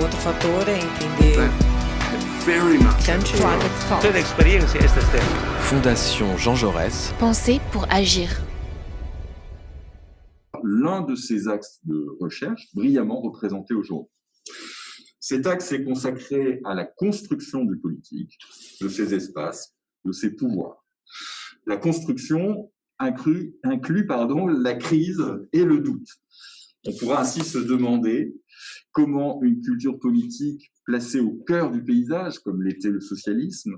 outro fator é entender Toda experiência estas terras. Fondation Jean Jaurès. Penser pour agir. L'un de ces axes de recherche brillamment représenté aujourd'hui. Cet axe est consacré à la construction du politique, de ses espaces, de ses pouvoirs. La construction inclut la crise et le doute. On pourra ainsi se demander comment une culture politique placée au cœur du paysage, comme l'était le socialisme,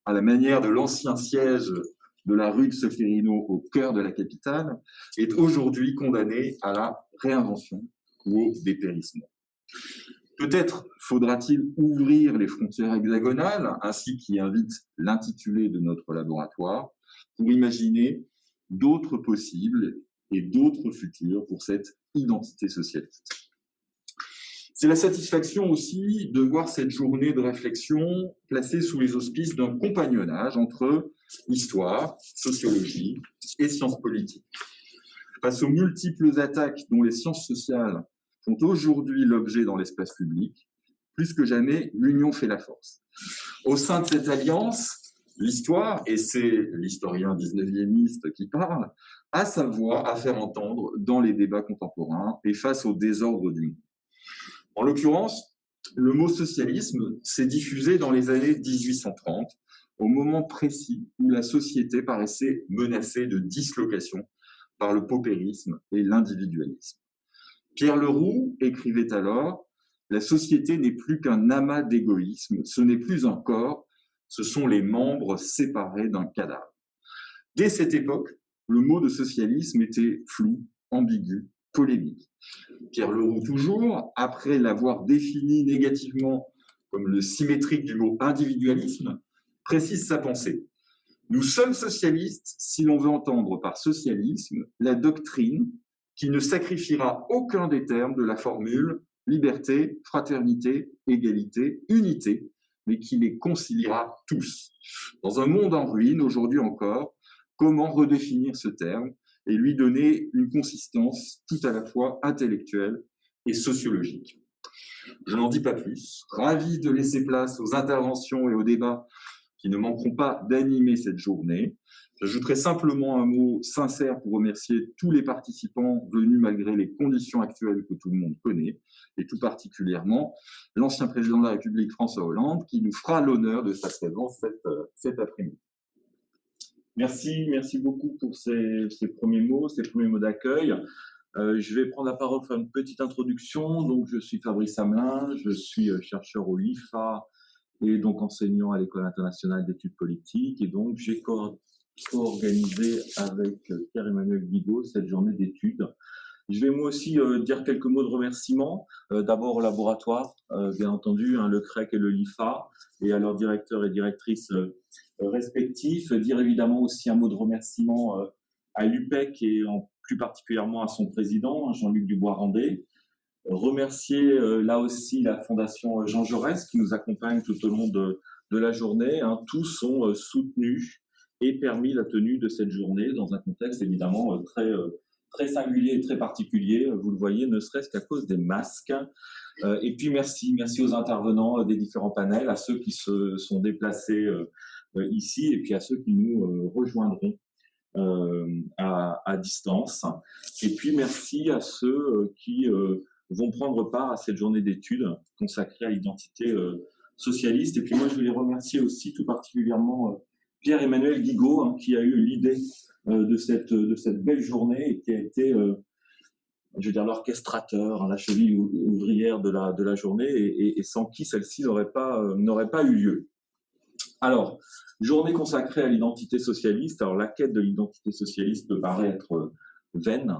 à la manière de l'ancien siège de la rue de Solferino au cœur de la capitale, est aujourd'hui condamnée à la réinvention ou au dépérissement. Peut-être faudra-t-il ouvrir les frontières hexagonales, ainsi qu'y invite l'intitulé de notre laboratoire, pour imaginer d'autres possibles et d'autres futurs pour cette identité socialiste. C'est la satisfaction aussi de voir cette journée de réflexion placée sous les auspices d'un compagnonnage entre histoire, sociologie et sciences politiques. Face aux multiples attaques dont les sciences sociales font aujourd'hui l'objet dans l'espace public, plus que jamais, l'union fait la force. Au sein de cette alliance, l'histoire, et c'est l'historien 19e qui parle, a sa voix à faire entendre dans les débats contemporains et face au désordre du monde. En l'occurrence, le mot socialisme s'est diffusé dans les années 1830, au moment précis où la société paraissait menacée de dislocation par le paupérisme et l'individualisme. Pierre Leroux écrivait alors « La société n'est plus qu'un amas d'égoïsme, ce n'est plus un corps, ce sont les membres séparés d'un cadavre. » Dès cette époque, le mot de socialisme était flou, ambigu, polémique. Pierre Leroux toujours, après l'avoir défini négativement comme le symétrique du mot individualisme, précise sa pensée. Nous sommes socialistes si l'on veut entendre par socialisme la doctrine qui ne sacrifiera aucun des termes de la formule liberté, fraternité, égalité, unité, mais qui les conciliera tous. Dans un monde en ruine, aujourd'hui encore, comment redéfinir ce terme et lui donner une consistance tout à la fois intellectuelle et sociologique. Je n'en dis pas plus. Ravi de laisser place aux interventions et aux débats qui ne manqueront pas d'animer cette journée. J'ajouterai simplement un mot sincère pour remercier tous les participants venus malgré les conditions actuelles que tout le monde connaît, et tout particulièrement l'ancien président de la République François Hollande, qui nous fera l'honneur de sa présence cet après-midi. Merci beaucoup pour ces premiers mots d'accueil. Je vais prendre la parole pour faire une petite introduction. Donc, je suis Fabrice Hamelin, je suis chercheur au LIFA et donc enseignant à l'École internationale d'études politiques. Et donc, j'ai co-organisé avec Pierre-Emmanuel Guigaud cette journée d'études. Je vais moi aussi dire quelques mots de remerciement. D'abord au laboratoire, bien entendu, le CREC et le LIFA, et à leurs directeurs et directrices respectifs. Dire évidemment aussi un mot de remerciement à l'UPEC et plus particulièrement à son président, Jean-Luc Dubois-Randé. Remercier là aussi la Fondation Jean Jaurès qui nous accompagne tout au long de la journée. Tous ont soutenu et permis la tenue de cette journée dans un contexte évidemment très singulier et très particulier, vous le voyez, ne serait-ce qu'à cause des masques. Et puis merci aux intervenants des différents panels, à ceux qui se sont déplacés ici et puis à ceux qui nous rejoindront à distance. Et puis merci à ceux qui vont prendre part à cette journée d'études consacrée à l'identité socialiste. Et puis moi, je veux les remercier aussi tout particulièrement Pierre-Emmanuel Guigaud, qui a eu l'idée de cette belle journée et qui a été, l'orchestrateur, la cheville ouvrière de la journée et sans qui celle-ci n'aurait pas eu lieu. Alors, journée consacrée à l'identité socialiste. Alors, la quête de l'identité socialiste peut paraître vaine,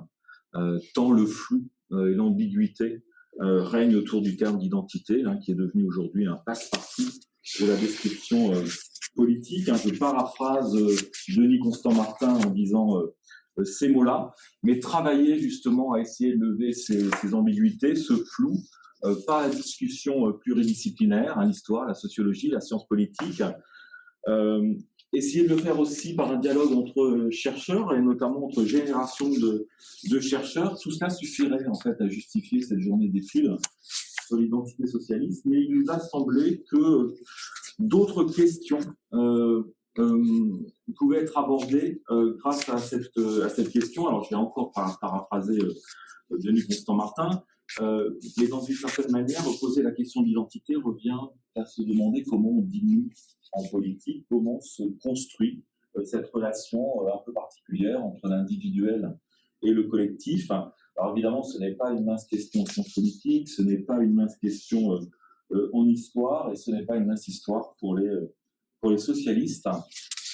tant le flou et l'ambiguïté règnent autour du terme d'identité, qui est devenu aujourd'hui un passe-partout de la description politique. Je paraphrase Denis Constant-Martin en disant ces mots-là, mais travailler justement à essayer de lever ces ambiguïtés, ce flou, par la discussion pluridisciplinaire, l'histoire, la sociologie, la science politique, essayer de le faire aussi par un dialogue entre chercheurs et notamment entre générations de chercheurs. Tout cela suffirait en fait à justifier cette journée d'études sur l'identité socialiste, mais il nous a semblé que d'autres questions pouvaient être abordées grâce à cette question. Alors, je vais encore paraphraser Denis Constant-Martin, mais dans une certaine manière, poser la question de l'identité revient à se demander comment on diminue en politique, comment se construit cette relation un peu particulière entre l'individuel et le collectif. Alors évidemment, ce n'est pas une mince question en sciences politiques, ce n'est pas une mince question en histoire, et ce n'est pas une mince histoire pour les socialistes.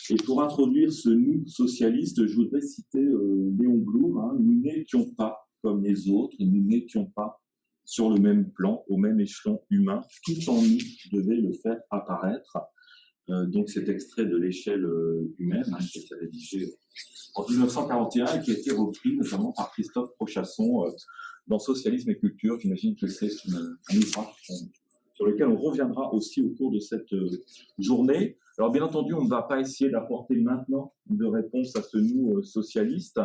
Et pour introduire ce nous socialiste, je voudrais citer Léon Blum. Nous n'étions pas comme les autres, nous n'étions pas sur le même plan, au même échelon humain, tout en nous devait le faire apparaître. Donc cet extrait de l'échelle humaine, qui a été rédigé en 1941 et qui a été repris notamment par Christophe Prochasson dans Socialisme et Culture. J'imagine que c'est un ouvrage sur lequel on reviendra aussi au cours de cette journée. Alors bien entendu, on ne va pas essayer d'apporter maintenant de réponse à ce nous socialiste.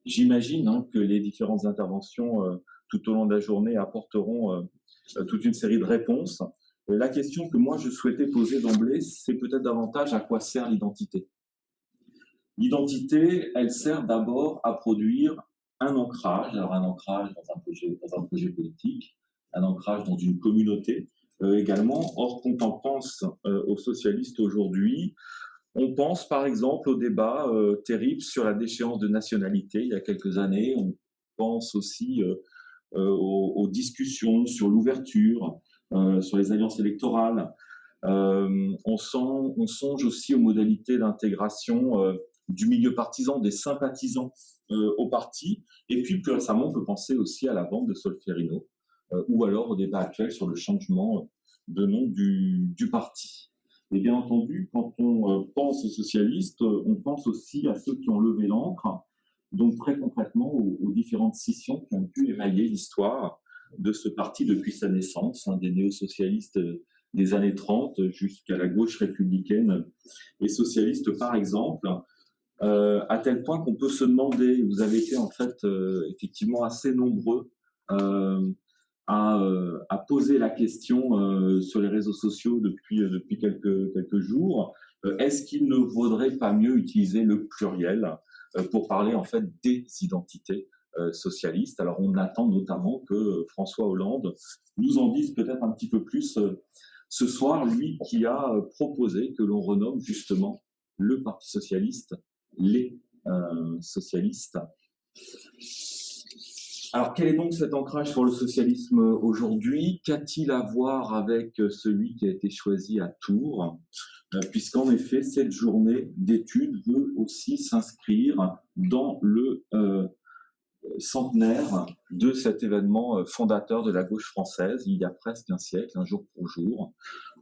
J'imagine que les différentes interventions tout au long de la journée apporteront toute une série de réponses. La question que moi je souhaitais poser d'emblée, c'est peut-être davantage à quoi sert l'identité. L'identité, elle sert d'abord à produire un ancrage, alors un ancrage dans un projet politique, un ancrage dans une communauté également. Or, quand on pense aux socialistes aujourd'hui, on pense par exemple au débat terrible sur la déchéance de nationalité il y a quelques années. On pense aussi aux discussions sur l'ouverture, sur les alliances électorales. On songe aussi aux modalités d'intégration du milieu partisan, des sympathisants au parti. Et puis plus récemment, on peut penser aussi à la vente de Solferino ou alors au débat actuel sur le changement de nom du parti. Et bien entendu, quand on pense aux socialistes, on pense aussi à ceux qui ont levé l'ancre, donc très concrètement aux différentes scissions qui ont pu émailler l'histoire de ce parti depuis sa naissance, des néo-socialistes des années 30 jusqu'à la gauche républicaine et socialiste par exemple, à tel point qu'on peut se demander, vous avez été en fait effectivement assez nombreux à poser la question sur les réseaux sociaux depuis quelques jours. Est-ce qu'il ne vaudrait pas mieux utiliser le pluriel pour parler en fait des identités socialistes? Alors on attend notamment que François Hollande nous en dise peut-être un petit peu plus ce soir, lui qui a proposé que l'on renomme justement le Parti socialiste les socialistes. Alors, quel est donc cet ancrage pour le socialisme aujourd'hui? Qu'a-t-il à voir avec celui qui a été choisi à Tours? Puisqu'en effet, cette journée d'études veut aussi s'inscrire dans le centenaire de cet événement fondateur de la gauche française, il y a presque un siècle, un jour pour jour.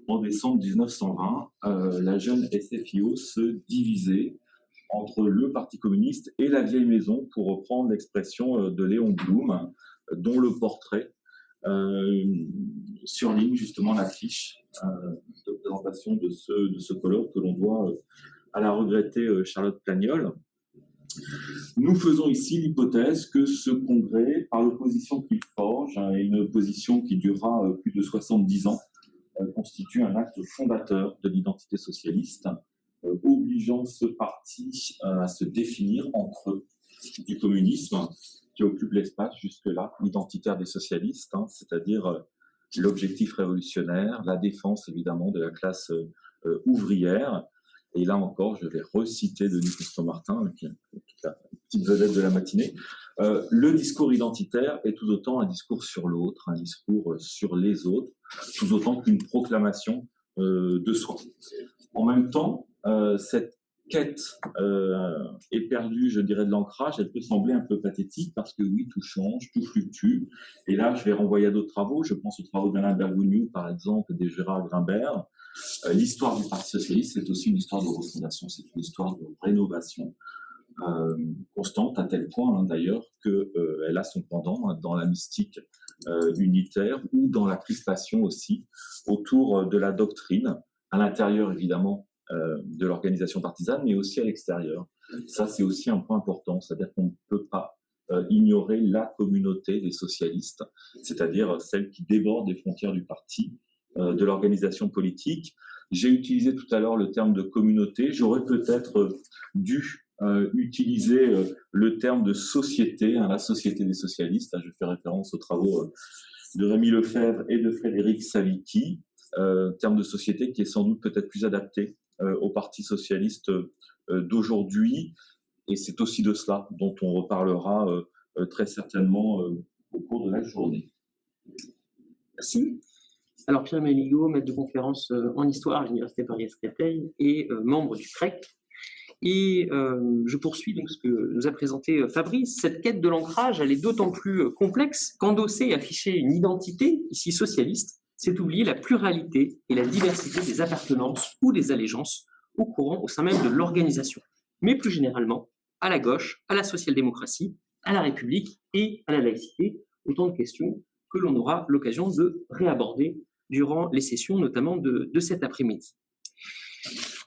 En décembre 1920, la jeune SFIO se divisait entre le Parti communiste et la vieille maison, pour reprendre l'expression de Léon Blum, dont le portrait surligne justement l'affiche de présentation de ce colloque que l'on doit à la regrettée Charlotte Plagnol. Nous faisons ici l'hypothèse que ce congrès, par l'opposition qu'il forge, et une opposition qui durera plus de 70 ans, constitue un acte fondateur de l'identité socialiste, obligeant ce parti à se définir en creux du communisme qui occupe l'espace jusque-là identitaire des socialistes, c'est-à-dire l'objectif révolutionnaire, la défense évidemment de la classe ouvrière. Et là encore, je vais reciter Denis Constant-Martin, qui est la petite vedette de la matinée. Le discours identitaire est tout autant un discours sur l'autre, un discours sur les autres, tout autant qu'une proclamation de soi. En même temps, cette quête éperdue, je dirais, de l'ancrage, elle peut sembler un peu pathétique parce que oui, tout change, tout fluctue. Et là, je vais renvoyer à d'autres travaux. Je pense aux travaux d'Alain Bergogneau, par exemple, et de Gérard Grimbert. L'histoire du Parti socialiste, c'est aussi une histoire de refondation, c'est une histoire de rénovation constante, à tel point d'ailleurs qu'elle a son pendant dans la mystique unitaire ou dans la crispation aussi autour de la doctrine, à l'intérieur évidemment de l'organisation partisane, mais aussi à l'extérieur. Ça, c'est aussi un point important, c'est-à-dire qu'on ne peut pas ignorer la communauté des socialistes, c'est-à-dire celle qui déborde les frontières du parti, de l'organisation politique. J'ai utilisé tout à l'heure le terme de communauté. J'aurais peut-être dû utiliser le terme de société, la société des socialistes. Là, je fais référence aux travaux de Rémi Lefebvre et de Frédéric Savicki, terme de société qui est sans doute peut-être plus adapté au Parti socialiste d'aujourd'hui. Et c'est aussi de cela dont on reparlera très certainement au cours de la journée. Merci. Alors, Pierre-Emmanuel Ligaud, maître de conférence en histoire à l'Université Paris-Créteil et membre du CREC. Et je poursuis donc ce que nous a présenté Fabrice. Cette quête de l'ancrage, elle est d'autant plus complexe qu'endosser et afficher une identité, ici socialiste, c'est oublier la pluralité et la diversité des appartenances ou des allégeances au courant au sein même de l'organisation, mais plus généralement à la gauche, à la social-démocratie, à la République et à la laïcité, autant de questions que l'on aura l'occasion de réaborder durant les sessions, notamment de cet après-midi.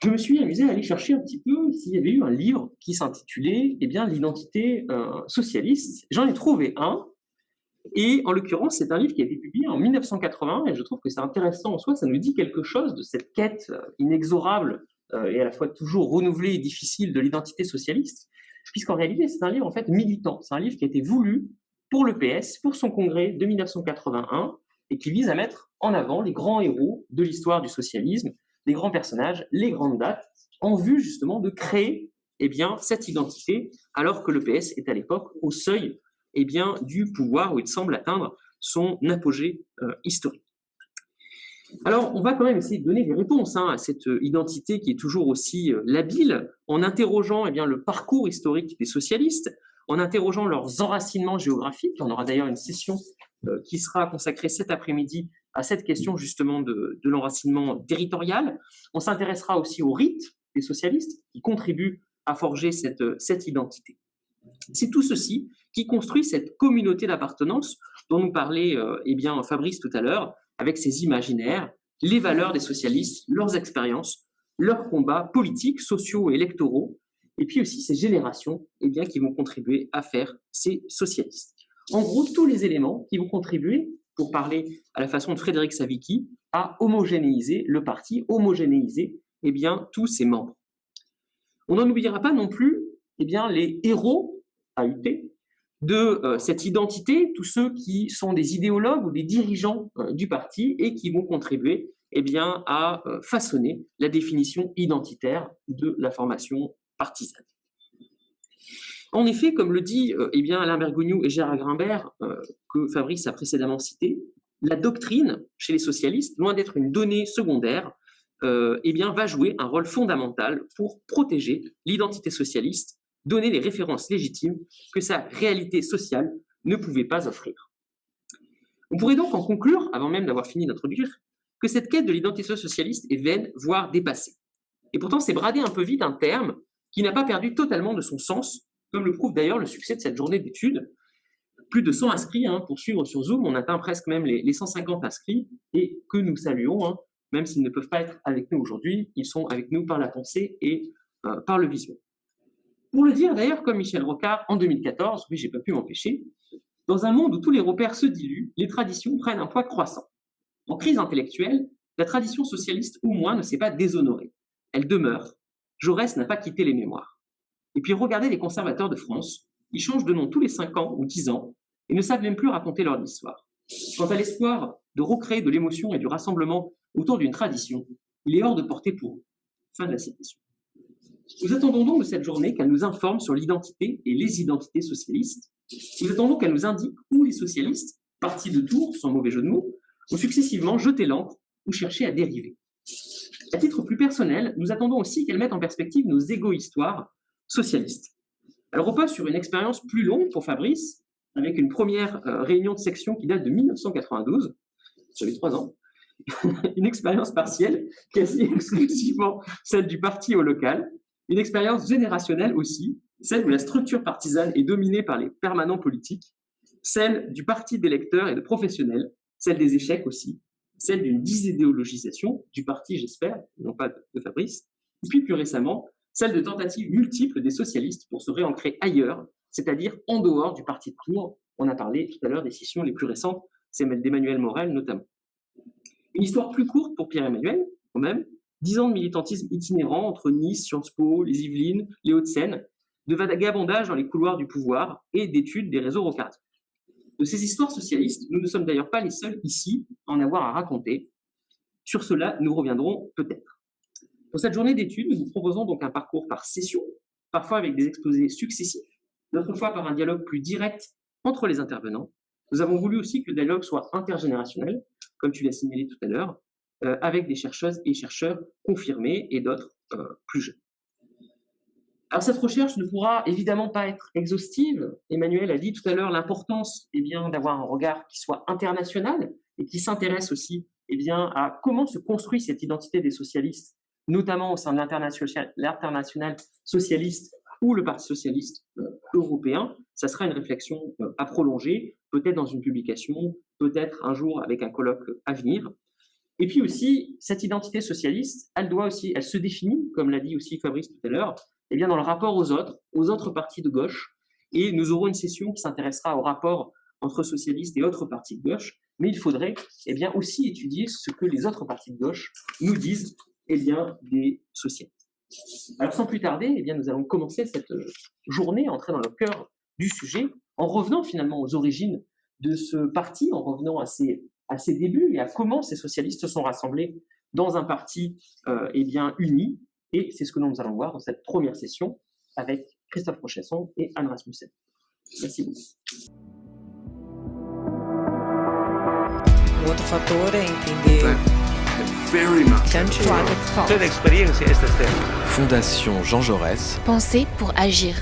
Je me suis amusé à aller chercher un petit peu s'il y avait eu un livre qui s'intitulait l'identité socialiste. J'en ai trouvé un, et en l'occurrence, c'est un livre qui a été publié en 1980, et je trouve que c'est intéressant en soi, ça nous dit quelque chose de cette quête inexorable et à la fois toujours renouvelée et difficile de l'identité socialiste, puisqu'en réalité, c'est un livre en fait militant. C'est un livre qui a été voulu pour le PS, pour son congrès de 1981, et qui vise à mettre en avant les grands héros de l'histoire du socialisme, les grands personnages, les grandes dates, en vue justement de créer cette identité, alors que le PS est à l'époque au seuil du pouvoir où il semble atteindre son apogée historique. Alors, on va quand même essayer de donner des réponses à cette identité qui est toujours aussi labile, en interrogeant le parcours historique des socialistes, en interrogeant leurs enracinements géographiques. On aura d'ailleurs une session qui sera consacrée cet après-midi à cette question justement de l'enracinement territorial. On s'intéressera aussi aux rites des socialistes qui contribuent à forger cette identité. C'est tout ceci qui construit cette communauté d'appartenance dont nous parlait Fabrice tout à l'heure, avec ses imaginaires, les valeurs des socialistes, leurs expériences, leurs combats politiques, sociaux et électoraux, et puis aussi ces générations qui vont contribuer à faire ces socialistes. En gros, tous les éléments qui vont contribuer, pour parler à la façon de Frédéric Savicki, à homogénéiser le parti, homogénéiser tous ses membres. On n'en oubliera pas non plus les héros AUT de cette identité, tous ceux qui sont des idéologues ou des dirigeants du parti et qui vont contribuer à façonner la définition identitaire de la formation partisane. En effet, comme le dit Alain Bergogneau et Gérard Grimbert, que Fabrice a précédemment cité, la doctrine chez les socialistes, loin d'être une donnée secondaire, va jouer un rôle fondamental pour protéger l'identité socialiste, donner les références légitimes que sa réalité sociale ne pouvait pas offrir. On pourrait donc en conclure, avant même d'avoir fini d'introduire, que cette quête de l'identité socialiste est vaine, voire dépassée. Et pourtant, c'est brader un peu vite un terme qui n'a pas perdu totalement de son sens, comme le prouve d'ailleurs le succès de cette journée d'études. Plus de 100 inscrits pour suivre sur Zoom, on atteint presque même les 150 inscrits, et que nous saluons, même s'ils ne peuvent pas être avec nous aujourd'hui, ils sont avec nous par la pensée et par le visuel. Pour le dire d'ailleurs, comme Michel Rocard en 2014, oui, j'ai pas pu m'empêcher, dans un monde où tous les repères se diluent, les traditions prennent un poids croissant. En crise intellectuelle, la tradition socialiste au moins ne s'est pas déshonorée. Elle demeure. Jaurès n'a pas quitté les mémoires. Et puis regardez les conservateurs de France, ils changent de nom tous les 5 ans ou 10 ans et ne savent même plus raconter leur histoire. Quant à l'espoir de recréer de l'émotion et du rassemblement autour d'une tradition, il est hors de portée pour eux. Fin de la citation. Nous attendons donc de cette journée qu'elle nous informe sur l'identité et les identités socialistes. Nous attendons qu'elle nous indique où les socialistes, partis de Tours, sans mauvais jeu de mots, ont successivement jeté l'ancre ou cherché à dériver. À titre plus personnel, nous attendons aussi qu'elle mette en perspective nos égo-histoires socialistes. Elle repose sur une expérience plus longue pour Fabrice, avec une première réunion de section qui date de 1992, j'avais 3 ans, une expérience partielle, quasi exclusivement celle du parti au local, une expérience générationnelle aussi, celle où la structure partisane est dominée par les permanents politiques, celle du parti d'électeurs et de professionnels, celle des échecs aussi, celle d'une désidéologisation du parti, j'espère, non pas de Fabrice, et puis plus récemment, celle de tentatives multiples des socialistes pour se réancrer ailleurs, c'est-à-dire en dehors du parti de cour. On a parlé tout à l'heure des scissions les plus récentes, c'est d'Emmanuel Morel notamment. Une histoire plus courte pour Pierre-Emmanuel, quand même, 10 ans de militantisme itinérant entre Nice, Sciences Po, les Yvelines, les Hauts-de-Seine, de vagabondage dans les couloirs du pouvoir et d'études des réseaux rocardés. De ces histoires socialistes, nous ne sommes d'ailleurs pas les seuls ici à en avoir à raconter. Sur cela, nous reviendrons peut-être. Pour cette journée d'études, nous vous proposons donc un parcours par session, parfois avec des exposés successifs, d'autres fois par un dialogue plus direct entre les intervenants. Nous avons voulu aussi que le dialogue soit intergénérationnel, comme tu l'as signalé tout à l'heure, avec des chercheuses et chercheurs confirmés et d'autres plus jeunes. Alors cette recherche ne pourra évidemment pas être exhaustive. Emmanuel a dit tout à l'heure l'importance d'avoir un regard qui soit international et qui s'intéresse aussi à comment se construit cette identité des socialistes, notamment au sein de l'international socialiste ou le Parti socialiste européen. Ça sera une réflexion à prolonger, peut-être dans une publication, peut-être un jour avec un colloque à venir. Et puis aussi, cette identité socialiste, elle se définit, comme l'a dit aussi Fabrice tout à l'heure, dans le rapport aux autres partis de gauche. Et nous aurons une session qui s'intéressera au rapport entre socialistes et autres partis de gauche. Mais il faudrait aussi étudier ce que les autres partis de gauche nous disent des socialistes. Alors sans plus tarder, nous allons commencer cette journée, entrer dans le cœur du sujet, en revenant finalement aux origines de ce parti, en revenant à ses débuts et à comment ces socialistes se sont rassemblés dans un parti uni. Et c'est ce que nous allons voir dans cette première session avec Christophe Rochesson et Anne Rasmussen. Merci beaucoup. O outro fator é entender que antes Toda a experiência é esta externa. Fondation Jean Jaurès. Penser pour agir.